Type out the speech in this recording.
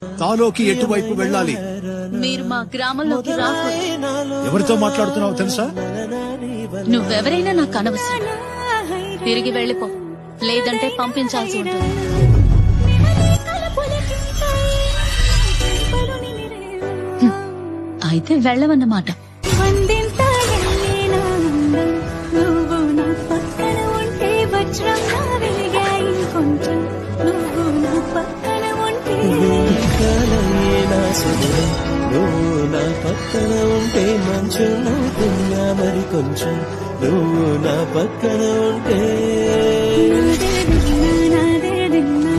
తాలోకి ఎటువైపు వెళ్ళాలి? మీరు మా గ్రామంలోకి రాకూడదు. ఎవరితో మాట్లాడుతున్నావో తెలుసా? నువ్వెవరైనా నాకు అనవసరం. తిరిగి వెళ్ళిపో, లేదంటే పంపించాల్సి ఉంటుంది. అయితే వెళ్ళవన్నమాట. నువ్వు నా పక్కన ఉంటే మంచం అవుతున్నా మరి కొంచెం నువ్వు నా పక్కన ఉంటే నాదే దిన్నా